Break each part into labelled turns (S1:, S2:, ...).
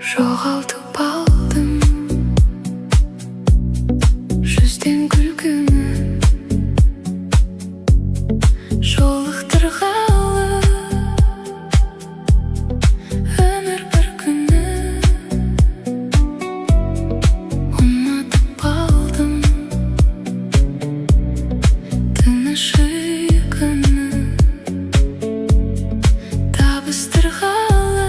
S1: Жоғалтып алдым жүзден күлкіні, жолықтырғалы өмір бір күні. Ұнатып алдым тыныш ұйқыны, табыстырғалы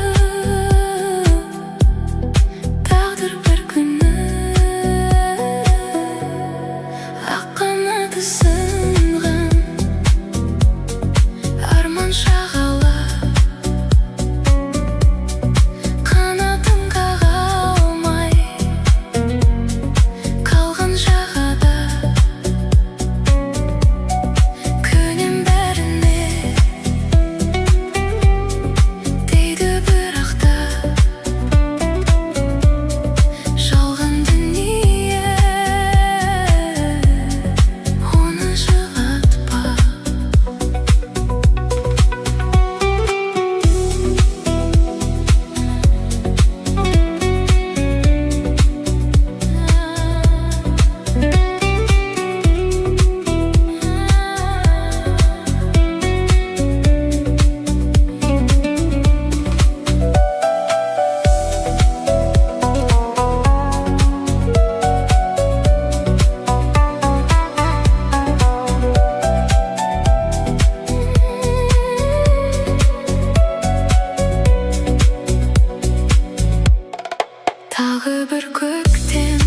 S1: Tағы bir көктем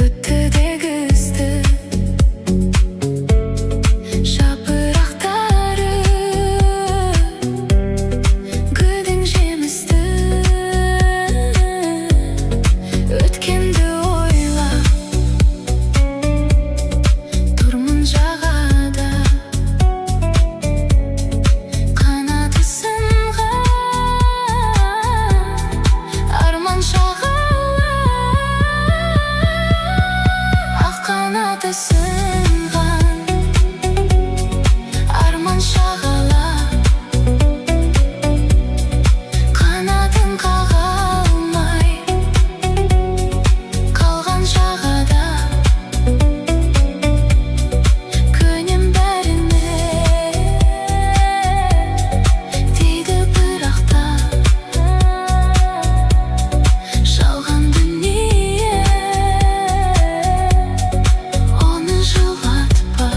S1: өтті дегізді жапырақтары гүлдің жемісті өткенді ойла тұрмын жағада қанаты сынған арман шағала ақ қанаты сынған арман шағала қанатын қаға алмай қалған жағада көнем бәріне дейді бірақ та жалған дүние оны жылатпа.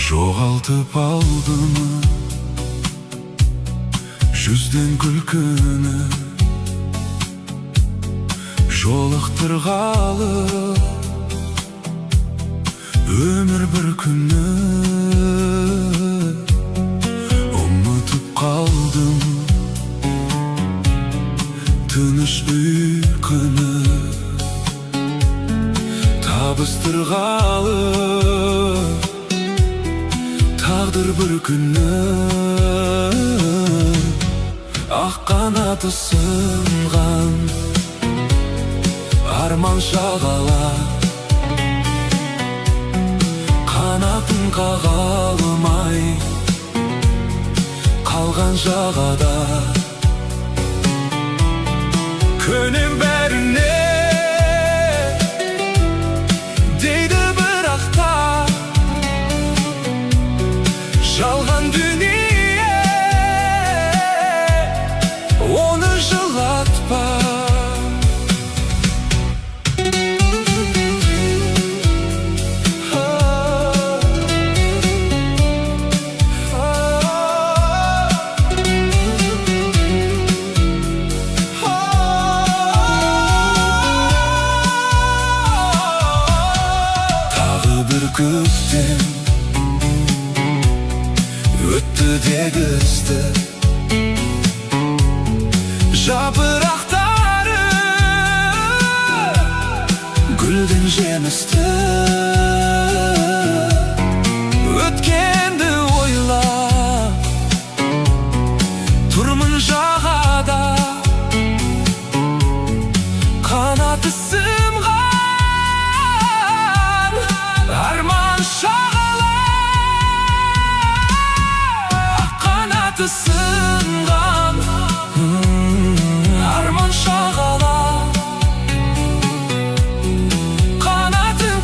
S2: Жоғалтып алдым жүзден күлкіні жолықтырғалы өмір бір күні ұмытып қалдым тыныш ұйқыны табыстырғалы тағдыр бір күні ақ қанаты сынған арман шағала қанатын қаға алмай қалған жағада көнем бәріне дейді бірақ та жалған дүние оны жылатпа. Тағы бір көктем өтті дегізді жапырақтары гүлдің жемісті өткенді ойла тұрмын жағада қанаты сынған арман шағала қанаты сынған арман шағала қанатын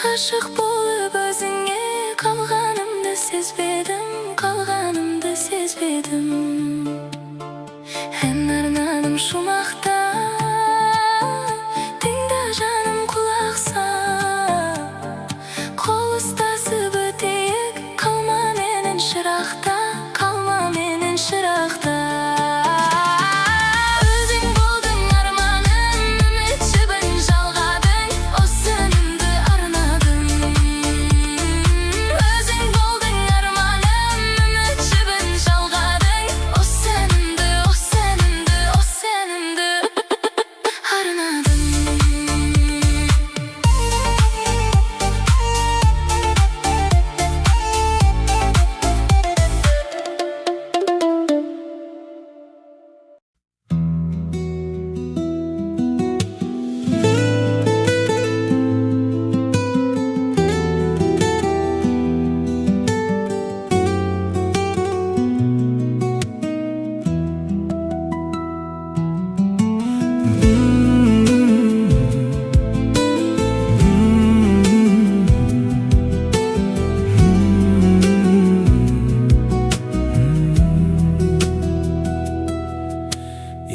S1: Aşık bolup özüңe kalganımdı sezbedim, kalganımdı sezbedim. En arnadım şumakta, dinda canım kulaksa. Kol ustası böteyik, kalma menin şıraqta, kalma menin şıraqta. Özüң болдың арманым, үміт жібін жалғадың, осынымды арнадым. Өзің болдың арманым, үміт жібін жалғадың, осынымды арнадым.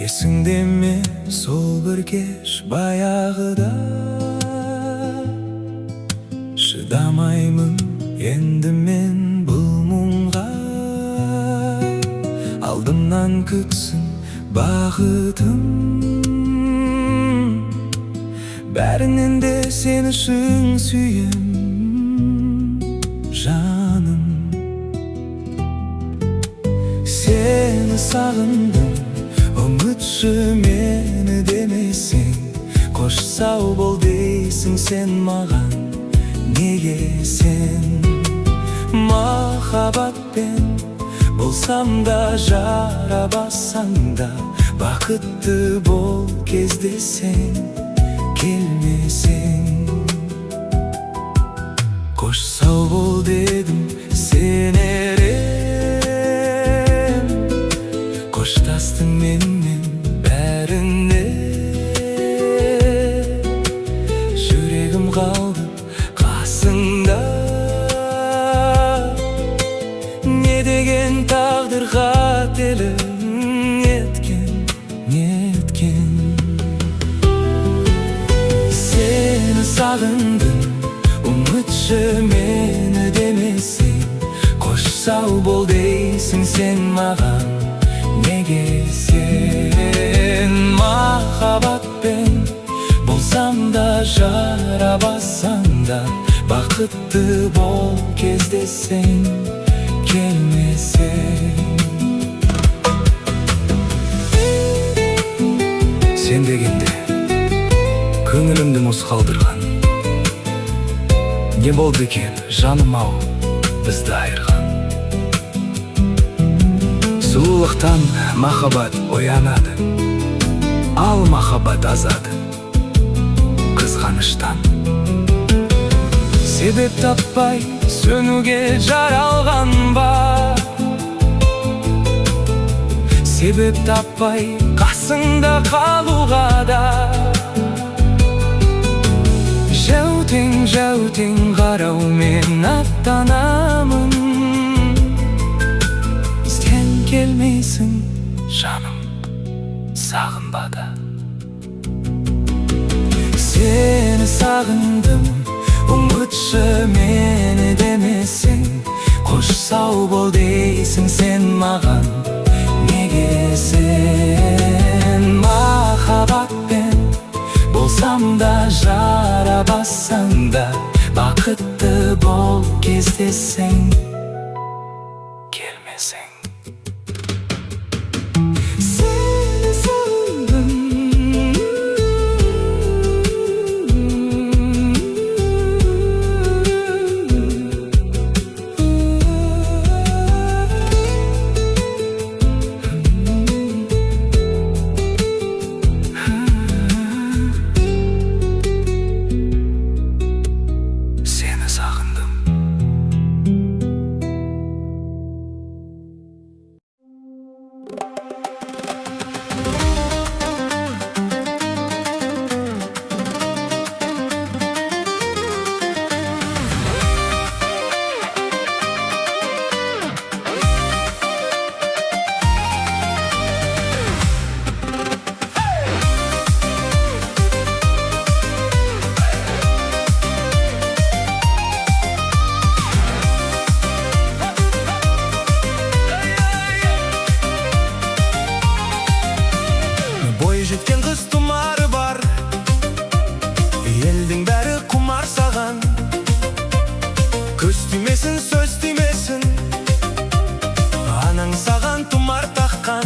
S2: Есіңде ме сол бір кеш баяғыда, шыдамаймын енді мен бұл мұңға. Алдымнан күтсін бақытым, бәрінен де сен үшін сүйем жаным. Сені сағындым, ұмытшы мені демесең. Қош сау бол дейсің сен маған, неге сен махаббатпен болсам да, жарабасаң да, бақытты бол кездесең, келмесең. Қош сау бол дедім сенерем, қоштастың менімен бәріне. Жүрегім қалды қасыңда, не деген тағдыр қателік еткен, неткен. Сені сағындым, ұмытшы мені демесең. Қош сау бол дейсің сен маған, неге сен махаббатпен болсам да, жарабасаң да, бақытты бол кездесең, келмесең. Сен дегенде көңілімді мұз қалдырған, не болды екен жаным ау бізді айырған. Сұлулықтан махаббат оянады, ал махаббат азады қызғаныштан. Себеп таппай сөнуге жаралған ба, себеп таппай қасыңда қалуға да. Жәутең қараумен аттанамын, сен келмейсің жаным сағынбада. Сені сағындым, ұмытшы мені демесең. Қош сау бол дейсің сен маған, неге сен махаббатпен болсам да, жарабасаң да, бақытты бол кездесең, келмесең. Сені сағындым, demesin, söz demesin. Anan sağan tumar takkan.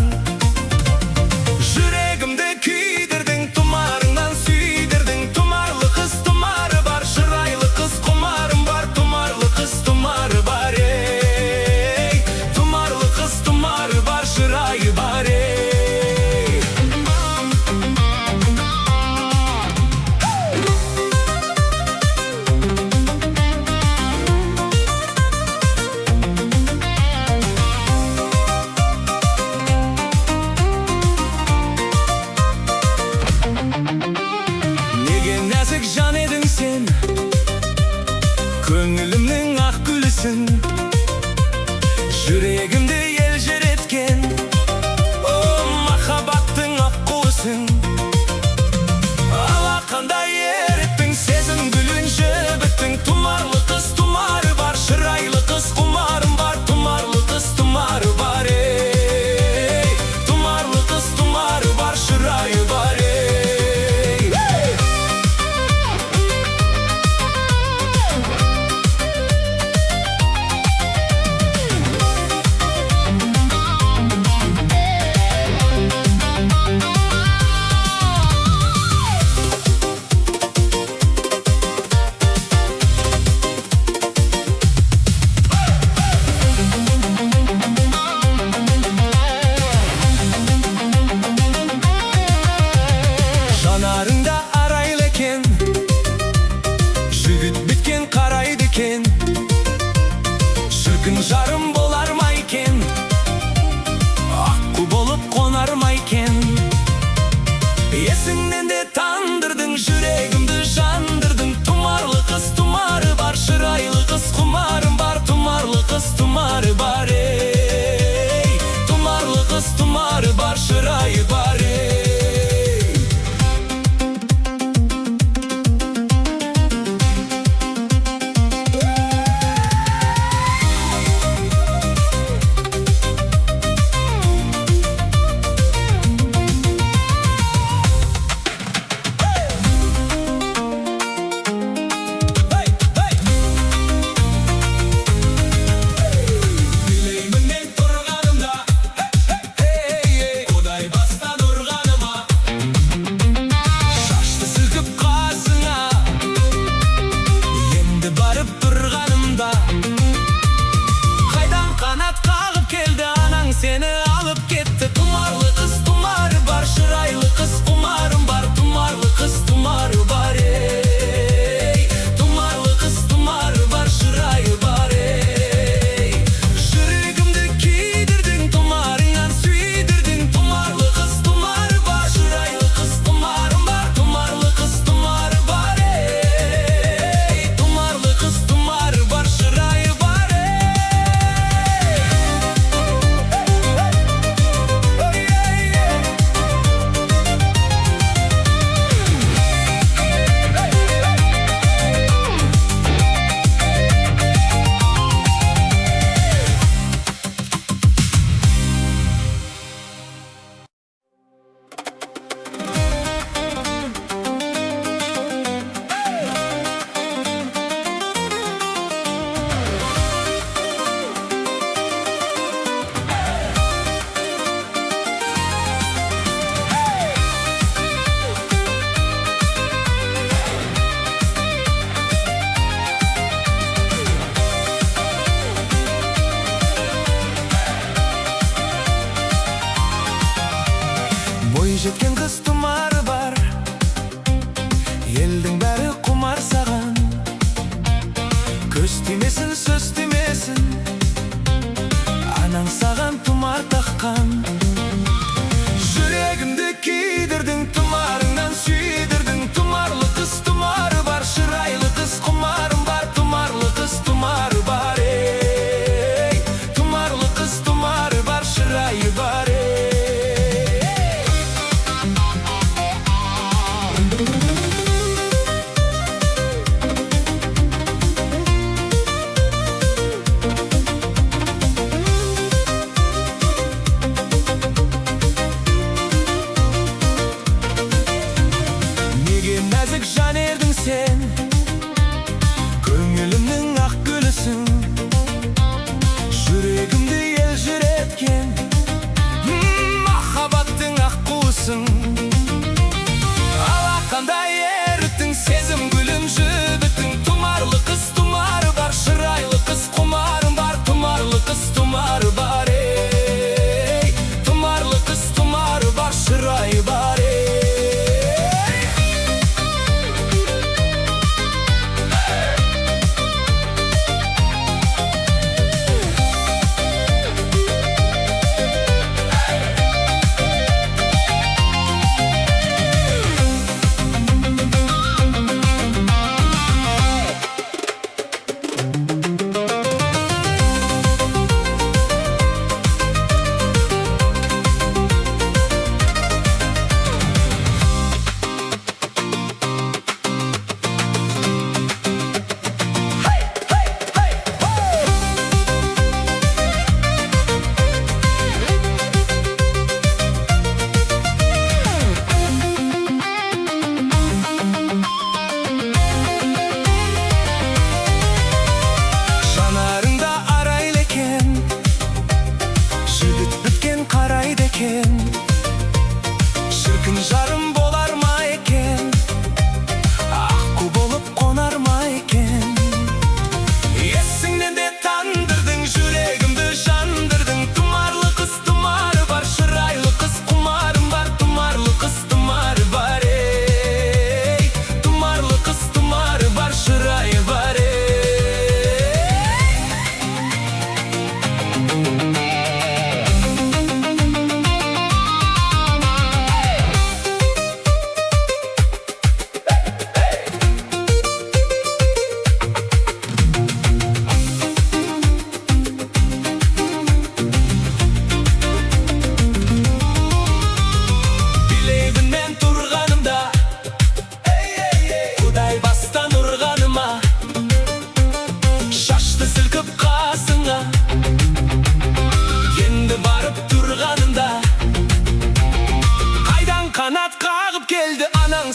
S2: Yüreğimde kuydirdin, tumarından süydürdün. Tumarlı kız tumarı var, şıraylı kız kumarım var. Tumarlı kız tumarı var ey. Tumarlı kız tumarı var, şırayı var ey. Nazik can edin sen, köngülümün ak gülüsün. Yüreğimde elcer etken, o mahabattın akkusun. Alakanda yer ettin, sezin gülünce bittin. Tumarlı kız tumarı var, şıraylı kız kumarım var. Tumarlı kız tumarı var ey. Tumarlı kız tumarı var, şırayı var ey. Janarında arayleken, jügüt bitken karaydıken. Şırkın jarım bolar mayken, akku bolup konar mayken. Esinden de tandırdın, yüreğimde jandırdın. Tumarlı kız tumarı var, şıraylı kız kumarım var. Tumarlı kız tumarı var ey. Tumarlı kız tumarı var, şırayı var ey. Seni alıp gitti. Tumarlı kız tumarı var, şıraylı kız kumarım var. Tumarlı kız tumarı var ey. Tumarlı kız tumarı var, şırayı var ey. Yüreğimde kuydirdin, tumarından süydürdün. Tumarlı kız tumarı var, şıraylı kız kumarım var. Tumarlı kız tumarı var ey. Tumarlı kız tumarı var, şırayı var ey. Жеткен кыз тумары бар, елдің бәрі құмар саған. Көз тимесін, сөз тимесін, анаң саған тумар таққан. Yüreğimde kuydirdin, tumarından süydürdün. Tumarlı kız tumarı var, şıraylı kız kumarım var. Tumarlı kız tumarı var ey. Tumarlı kız tumarı var, şırayı var ey.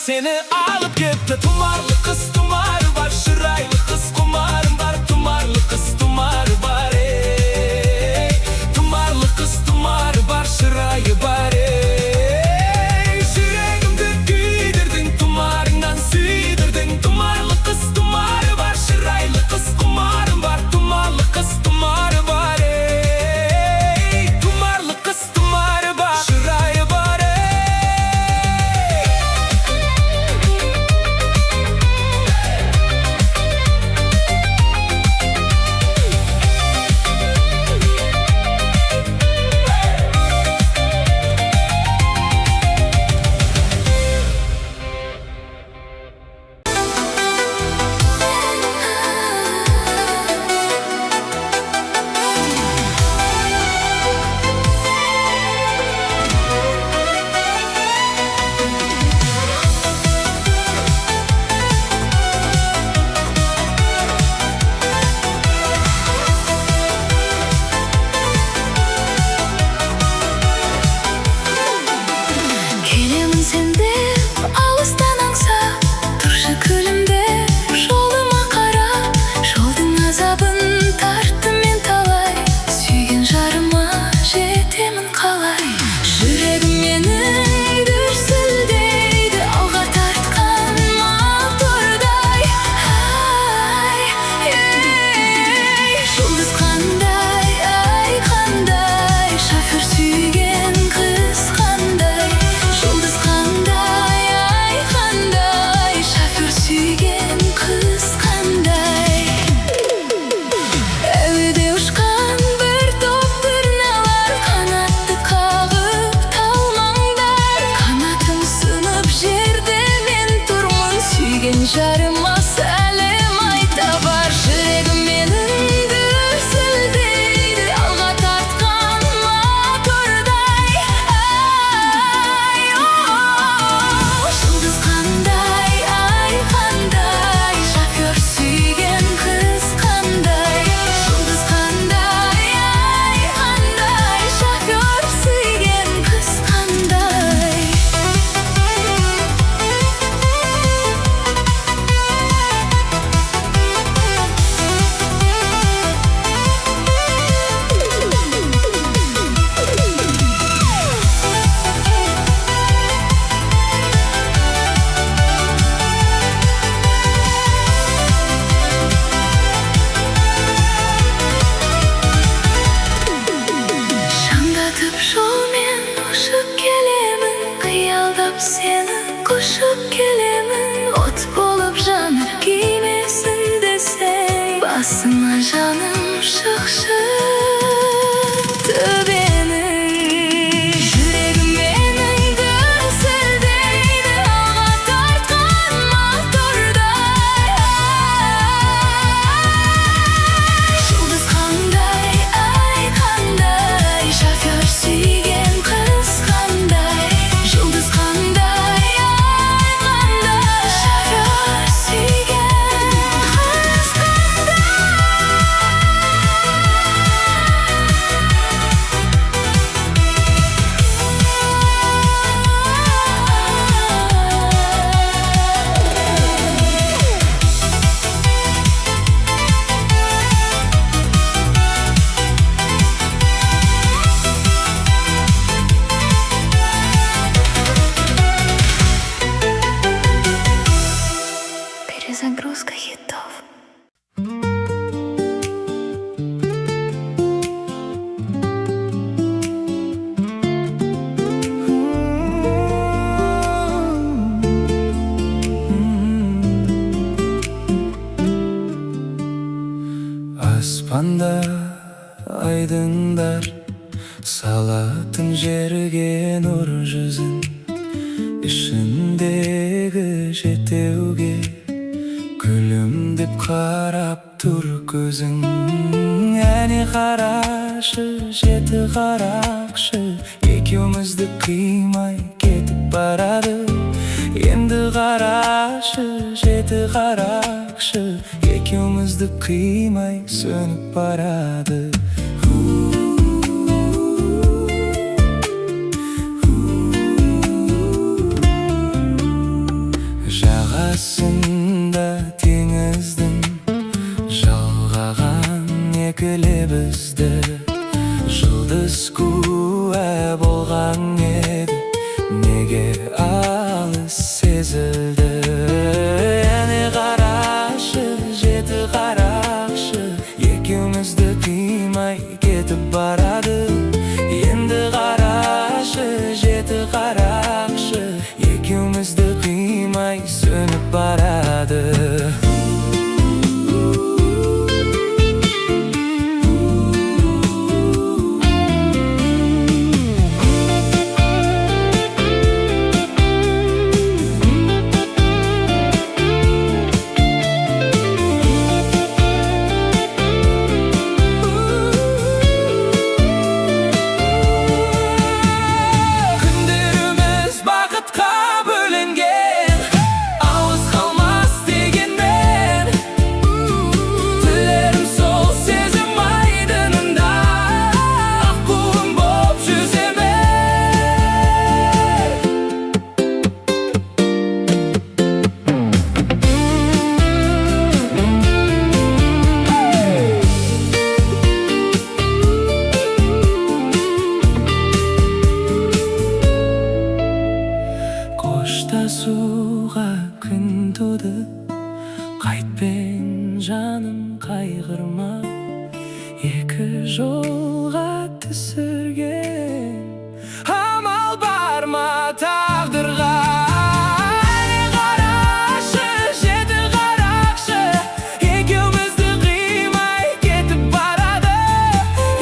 S2: seni alıp gitti. Tumarlı kız tumarı var, şıraylı kız kumarım var. Tumarlı kız tumarı var ey. Tumarlı kız tumarı var, şırayı var ey. Yüreğimde güydürdün, tumarından süydürdün. Tumarlı kız tumarı var, şıraylı kız kumarım var. Tumarlı kız tumarı var ey. Tumarlı kız tumarı var, şırayı var ey.
S1: Келемін сендеп алыстан аңсап, тұршы күлімдеп жолыма қарап. Жолдың азабын тарттым мен талай, сүйген жарыма жетемін қалай. Жүрегім менің дүрсілдейді, алға тартқан мотордай. Ай, ей, жұлдыз қандай, ай қандай, шофер сүйген қыз қандай. Жұлдыз қандай, ай қандай, шофер сүйген қыз қандай. Әуеде ұшқан бір топ тырналар, қанатты қағып талмаңдар. Қанатым сынып жерде мен тұрмын, сүйген жарыма сәлем айта бар. Жүрегім менің дүрсілдейді, алға тартқан мотордай. Ай, оу, жұлдыз қандай, ай қандай, шофер сүйген қыз қандай. Жұлдыз қандай, ай қандай, шофер сүйген қыз қандай. Шаңдатып жолмен ұшып келемін, қиялдап сені құшып келемін. От болып жанып күймесін десең, басыма жаным шықшы төбенің. Жүрегім менің дүрсілдейді, алға тартқан мотордай. Жұлдыз қандай, ай қандай, шофер сүйген қыз қандай. Жұлдыз қандай, ай қандай, шофер сүйген қыз қандай. Перезагрузка хитов.
S2: Аспанда айдындар, салатын жерге нұр жүзін. Ішіндегі жетеуге күлімдеп қарап тұр көзің. Әне қарашы, жеті қарақшы, екеумізді қимай кетіп барады. Енді қарашы, жеті қарақшы, екеумізді қимай сөніп барады. ekilibizdi. Жұлдыз куә болған еді, неге алыс сезілді. Әне қарашы, жеті қарақшы, екеумізді қимай кетіп барады. Енді қарашы, жеті қарақшы, екеумізді қимай сөніп барады. Қоштасуға күн туды, қайтпен жаным қайғырма. Екі жолға түсірген амал бар ма тағдырға? Әне қарашы, жеті қарақшы, екеумізді қимай кетіп барады.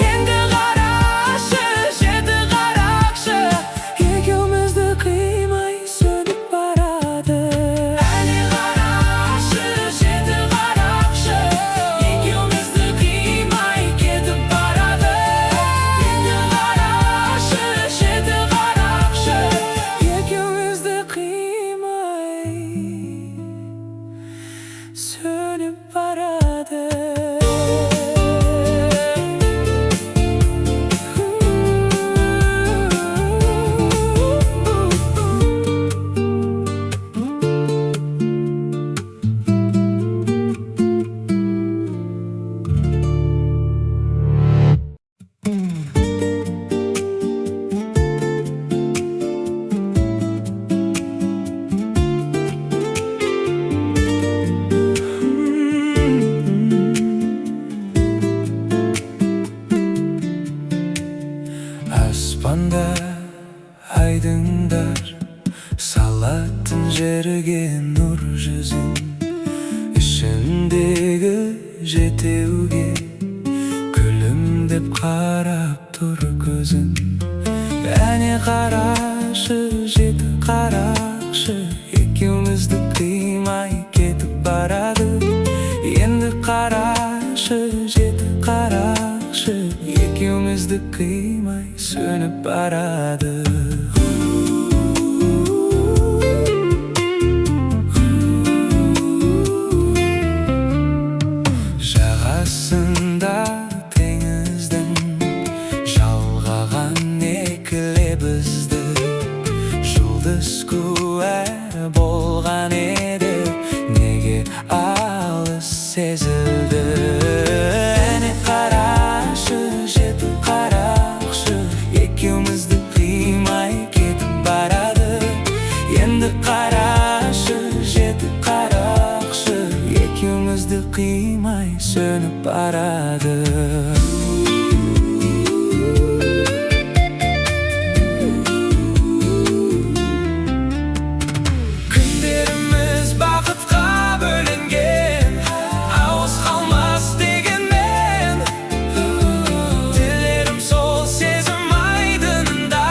S2: Енді қарашы, жеті қарақшы, екеумізді қимай сөніп барады. Әне қарашы, жеті қарақшы, екеумізді қимай кетіп барады. Енді қарашы, жеті қарақшы, екеумізді қимай сөніп барады. Аспанда айдыңдар салатын жерге нұр жүзін, ішіндегі жетеуге күлімдеп қарап тұр көзін. Әне қарашы, жеті қарақшы, екеумізді қимай кетіп барады. Енді қарашы, жеті қарақшы, екеумізді қимай сөніп барады. Жағасында теңіздің жалғаған екілебізді, жұлдыз куә болған еді, неге алыс сезілді. Әне қарашы, жеті қарақшы, екеумізді қимай кетіп барады. Енді қарашы, жеті қарақшы, екеумізді қимай сөніп барады. Күндеріміз бақытқа бөленген, ауыз қалмас дегенмен, тілерім сол сезім айдынында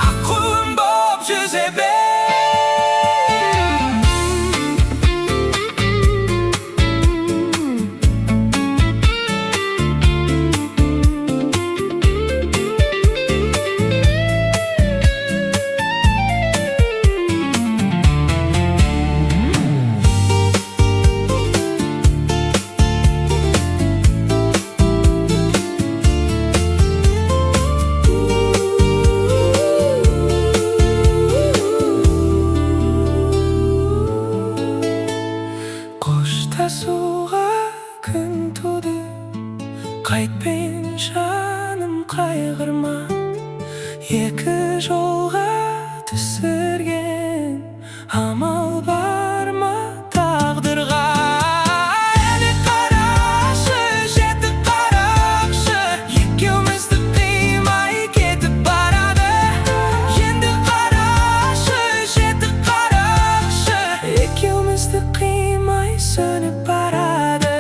S2: аққуым боп жүзе бер. Қайтпен жаным қайғырма, екі жолға түсірген амал бар ма тағдырға? Әне қарашы, жеті қарақшы, екеумізді қимай кетіп барады. Енді қарашы, жеті қарақшы, екеумізді қимай сөніп барады.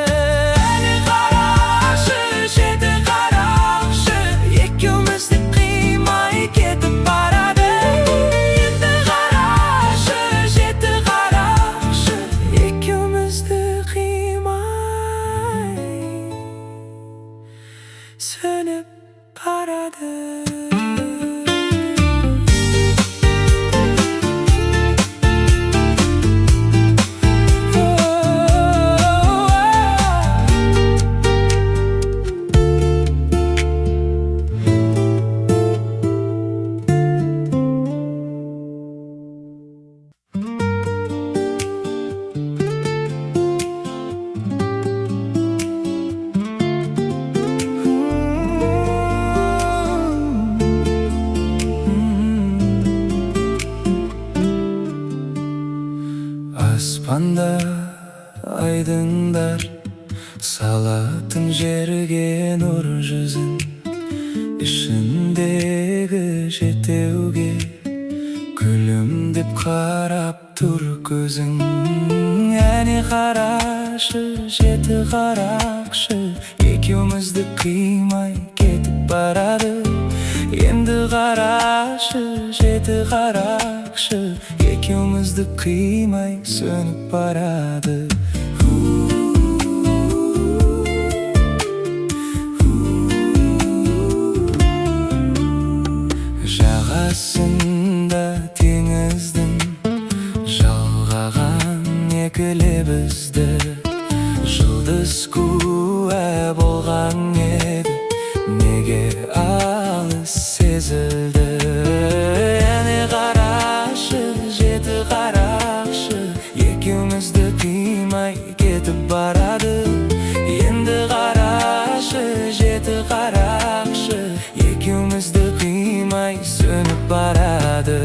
S2: Әне қарашы, жеті қарақшы, екеумізді қимай кетіп барады. Енді қарашы, жеті қарақшы, екеумізді қимай сөніп барады. Аспанда айдындар салатын жерге нұр жүзін, ішіндегі жетеуге күлімдеп қарап тұр көзің. Әне қарашы, жеті қарақшы, екеумізді қимай кетіп барады. Енді қарашы, жеті қарақшы, екеумізді қимай сөніп барады. Жағасында теңіздің жалғаған екі лебізді жұлдыз куә болған еді, неге алыс сезілді. Әне қарашы, жеті қарақшы, екеумізді қимай кетіп барады. Енді қарашы, жеті қарақшы, екеумізді қимай сөніп барады.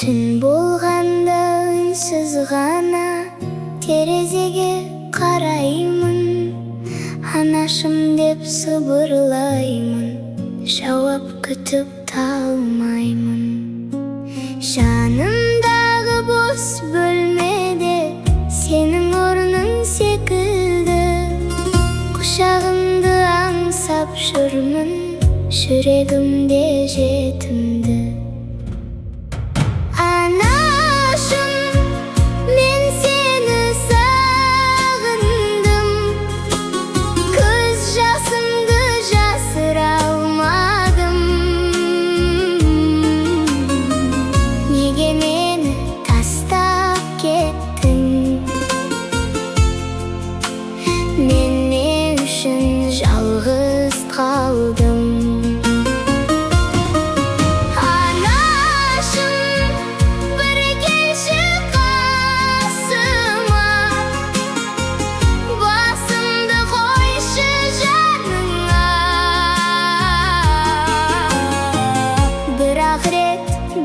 S3: Түн болғанда үнсіз ғана терезеге қараймын, анашым деп сыбырлаймын, жауап күтіп талмаймын. Жанымдағы бос бөлмеде сенің орның секілді, құшағыңды аңсап жүрмін, жүрегімде жетімді. Анашым, мен сені сағындым, көз жасымды жасыра алмадым. Неге мені тастап кеттің? Мен не үшін жалғыз қалдым?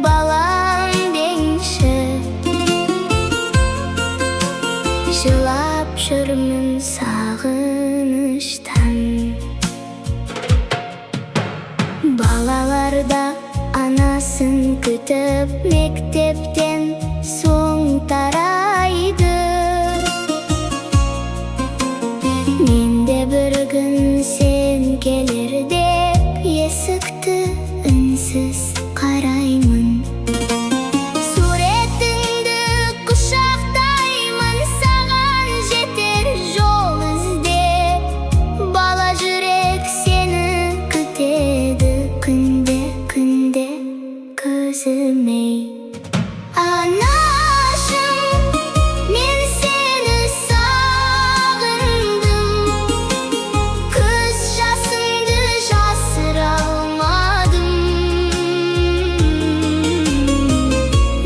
S3: Балам дейші, жылап жүрмін сағыныштан. Балаларда анасын күтіп мектептен соң тарайды. Мен де бір күн сен келер деп есікті үнсіз қараймын. Суретіңді құшақтаймын, саған жетер жол іздеп. Бала жүрек сені күтеді, күнде көз ілмей. Анашым, мен сені сағындым, көз жасымды жасыра алмадым.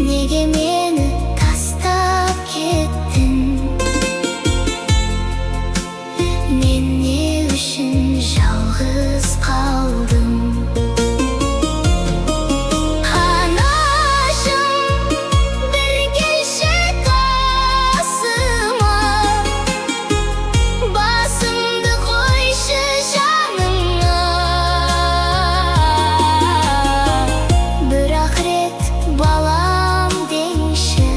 S3: Неге мені тастап кеттің? Мен не үшін жалғыз қалдым? Анашым, бір келші қасыма, басымды қойшы жаныңа. Бір-ақ рет балам дейші,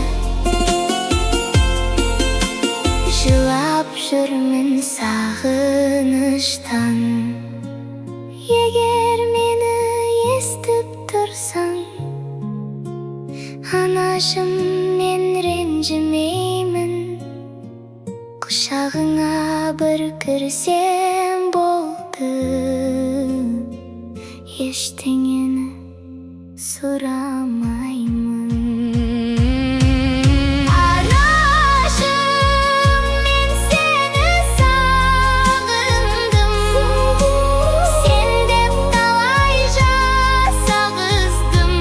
S3: жылап жүрмін сағыныштан. Егер мені естіп тұрсаң, анашым, мен ренжімеймін. Құшағыңа бір кірсем болды, ештеңені сұрамаймын. Анашым, мен сені сағындым, сен деп талай жас ағыздым.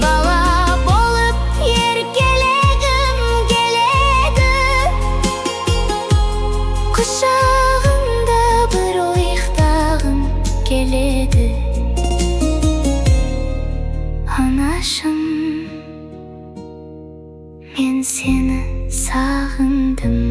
S3: Бала болып еркелегім келеді, құшағымда бір ұйықтағым келеді. Анашым, мен сені сағындым.